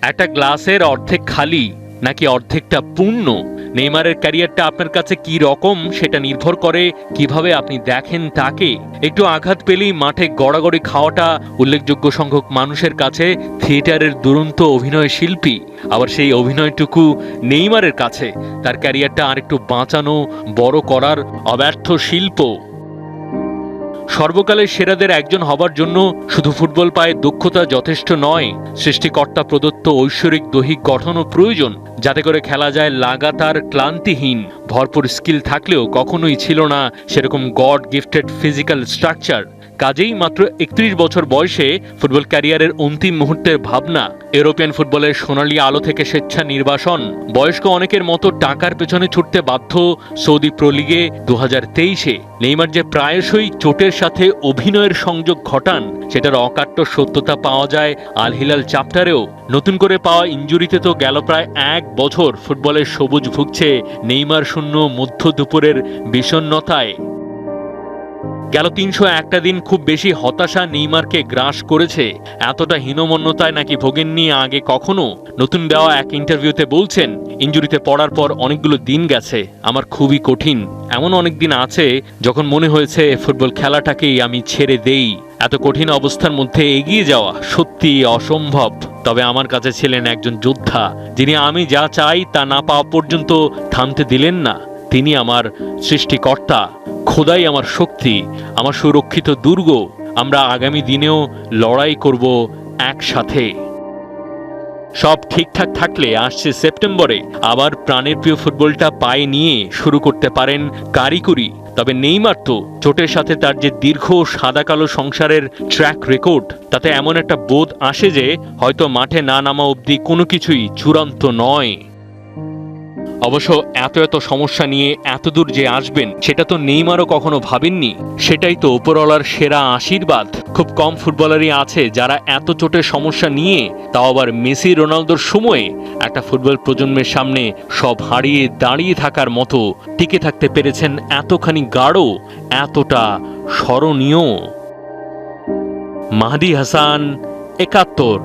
একটা গ্লাসের অর্ধেক খালি নাকি অর্ধেকটা পূর্ণ, নেইমারের ক্যারিয়ারটা আপনার কাছে কি রকম সেটা নির্ভর করে কিভাবে আপনি দেখেন তাকে। একটু আঘাত পেলেই মাঠে গড়াগড়ি খাওয়াটা উল্লেখযোগ্য সংখ্যক মানুষের কাছে থিয়েটারের দুরন্ত অভিনয় শিল্পী, আবার সেই অভিনয়টুকু নেইমারের কাছে তার ক্যারিয়ারটা আরেকটু বাঁচানো, বড় করার অব্যর্থ শিল্প। সর্বকালের সেরাদের একজন হবার জন্য শুধু ফুটবল পায়ে দক্ষতা যথেষ্ট নয়, সৃষ্টিকর্তা প্রদত্ত ঐশ্বরিক দৈহিক গঠনও প্রয়োজন, যাতে করে খেলা যায় লাগাতার ক্লান্তিহীন। ভরপুর স্কিল থাকলেও কখনোই ছিল না সেরকম গড গিফটেড ফিজিক্যাল স্ট্রাকচার। কাজেই মাত্র ৩১ বছর বয়সে ফুটবল ক্যারিয়ারের অন্তিম মুহূর্তের ভাবনা, ইউরোপিয়ান ফুটবলের সোনালী আলো থেকে স্বেচ্ছা নির্বাসন, বয়স্ক অনেকের মতো টাকার পেছনে ছুটতে বাধ্য সৌদি প্রো লিগে ২০২৩-এ নেইমার যে প্রায়শই চোটের সাথে অভিনয়ের সংযোগ ঘটান, সেটার অকাট্য সত্যতা পাওয়া যায় আল হিলাল চ্যাপ্টারেও। নতুন করে পাওয়া ইনজুরিতে তো গেল প্রায় ১ বছর ফুটবলের সবুজ ভুগছে নেইমার শূন্য মধ্য দুপুরের বিষণ্ণতায়। গেল ৩০১টা দিন খুব বেশি হতাশা নেইমারকে গ্রাস করেছে। এতটা হীনমন্যতায় নাকি ভোগেননি আগে কখনো। নতুন দেওয়া এক ইন্টারভিউতে বলছেন, ইনজুরিতে পড়ার পর অনেকগুলো দিন গেছে আমার খুবই কঠিন। এমন অনেক দিন আছে যখন মনে হয়েছে ফুটবল খেলাটাকেই আমি ছেড়ে দেই। এত কঠিন অবস্থার মধ্যে এগিয়ে যাওয়া সত্যি অসম্ভব। তবে আমার কাছে ছিলেন একজন যোদ্ধা, যিনি আমি যা চাই তা না পাওয়া পর্যন্ত থামতে দিলেন না। তিনি আমার সৃষ্টিকর্তা, খোদাই আমার শক্তি, আমার সুরক্ষিত দুর্গ। আমরা আগামী দিনেও লড়াই করব একসাথে। সব ঠিকঠাক থাকলে আসছে সেপ্টেম্বরে আবার প্রাণের প্রিয় ফুটবলটা পায়ে নিয়ে শুরু করতে পারেন কারিকুরি। তবে নেইমার তো চোটের সাথে তার যে দীর্ঘ সাদা কালো সংসারের ট্র্যাক রেকর্ড, তাতে এমন একটা বোধ আসে যে হয়তো মাঠে না নামা অবধি কোনো কিছুই চূড়ান্ত নয়। অবশ্য এত সমস্যা নিয়ে এতদূর যে আসবেন সেটা তো নেইমারও কখনো ভাবেননি। সেটাই তো উপরওয়ালার সেরা আশীর্বাদ। খুব কম ফুটবলারই আছে যারা এত চোটের সমস্যা নিয়ে, তাও আবার মেসি রোনালদোর সময়ে, একটা ফুটবল প্রজন্মের সামনে সব হারিয়ে দাঁড়িয়ে থাকার মতো টিকে থাকতে পেরেছেন এতখানি গাঢ়, এতটা স্মরণীয়। মাহদি হাসান, ৭১।